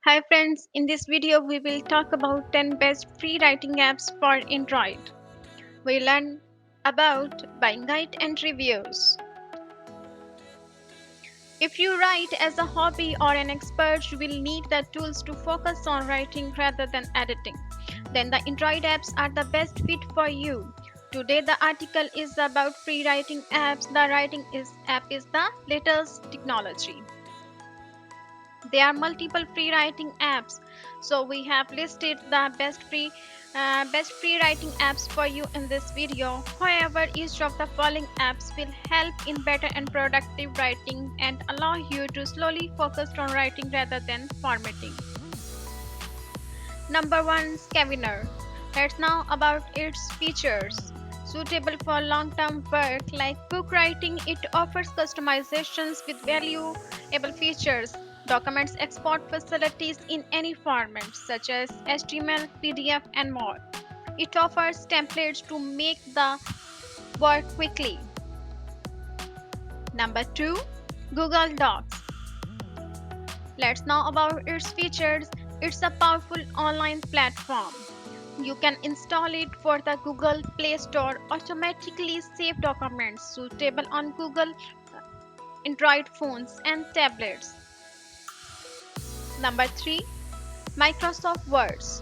Hi friends, in this video we will talk about 10 best free writing apps for Android. We learn about buying guide and reviews. If you write as a hobby or an expert, you will need the tools to focus on writing rather than editing. Then the Android apps are the best fit for you. Today the article is about free writing apps. The app is the latest technology. There are multiple free writing apps, so we have listed the best free writing apps for you in this video. However, each of the following apps will help in better and productive writing and allow you to slowly focus on writing rather than formatting. Number 1, Scrivener. Let's now about its features. Suitable for long-term work like book writing, it offers customizations with valuable features. Documents export facilities in any format such as HTML, PDF, and more. It offers templates to make the work quickly. Number 2, Google Docs. Let's know about its features. It's a powerful online platform. You can install it for the Google Play Store, automatically save documents suitable on Google Android phones and tablets. Number 3, Microsoft Words.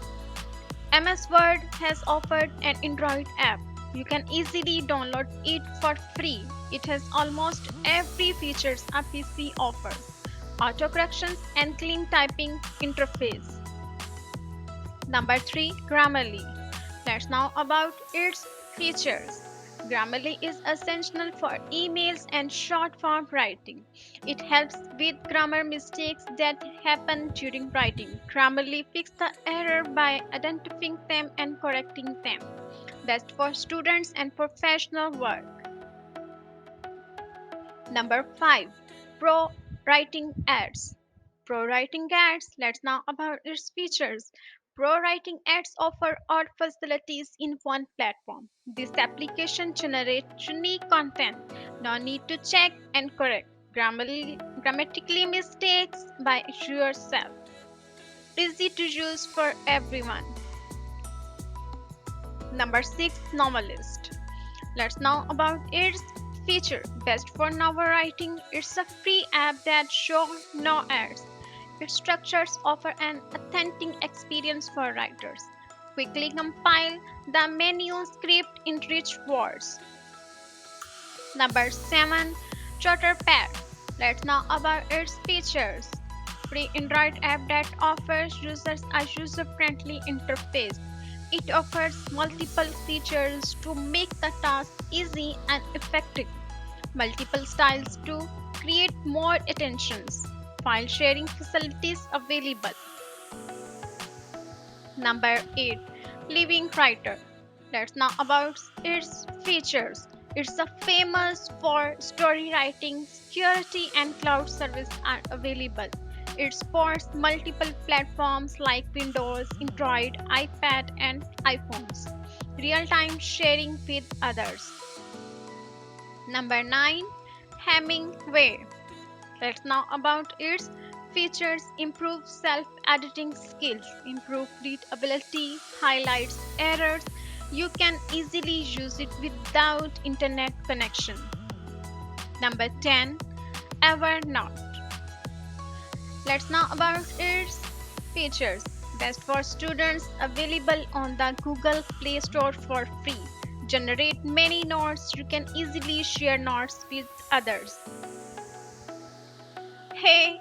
MS Word has offered an Android app. You can easily download it for free. It has almost every feature a PC offers: autocorrections and clean typing interface. Number 3, Grammarly. Let's now about its features. Grammarly is essential for emails and short form writing. It helps with grammar mistakes that happen during writing. Grammarly fixes the error by identifying them and correcting them. Best for students and professional work. Number 5, Pro Writing Ads. Pro Writing Ads. Let's now about its features. Pro Writing Ads offer all facilities in one platform. This application generates unique content. No need to check and correct grammatically mistakes by yourself. Easy to use for everyone. Number 6, Novelist. Let's know about its feature. Best for novel writing. It's a free app that shows no ads. Its structures offer an authentic experience for writers. Quickly compile the manuscript in rich words. Number 7, Jotterpad. Let's know about its features. Free Android app that offers users a user-friendly interface. It offers multiple features to make the task easy and effective. Multiple styles to create more attentions. File sharing facilities available. Number 8, Livingwriter. Let's know about its features. It's a famous for story writing, security, and cloud service are available. It supports multiple platforms like Windows, Android, iPad, and iPhones. Real-time sharing with others. Number 9, Hemingway. Let's know about its features. Improve self-editing skills, improve readability, highlights errors. You can easily use it without internet connection. Number 10, Evernote. Let's know about its features. Best for students, available on the Google Play Store for free. Generate many notes. You can easily share notes with others. Hey,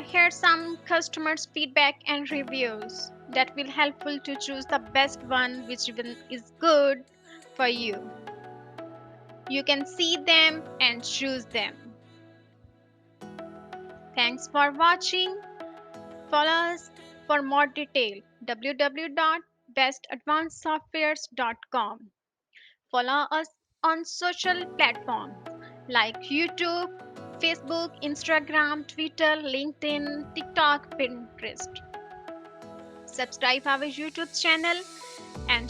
here's some customers' feedback and reviews that will helpful to choose the best one, which one is good for you. You can see them and choose them. Thanks for watching. Follow us for more detail. www.bestadvancedsoftwares.com. Follow us on social platforms like YouTube, Facebook, Instagram, Twitter, LinkedIn, TikTok, Pinterest. Subscribe our YouTube channel and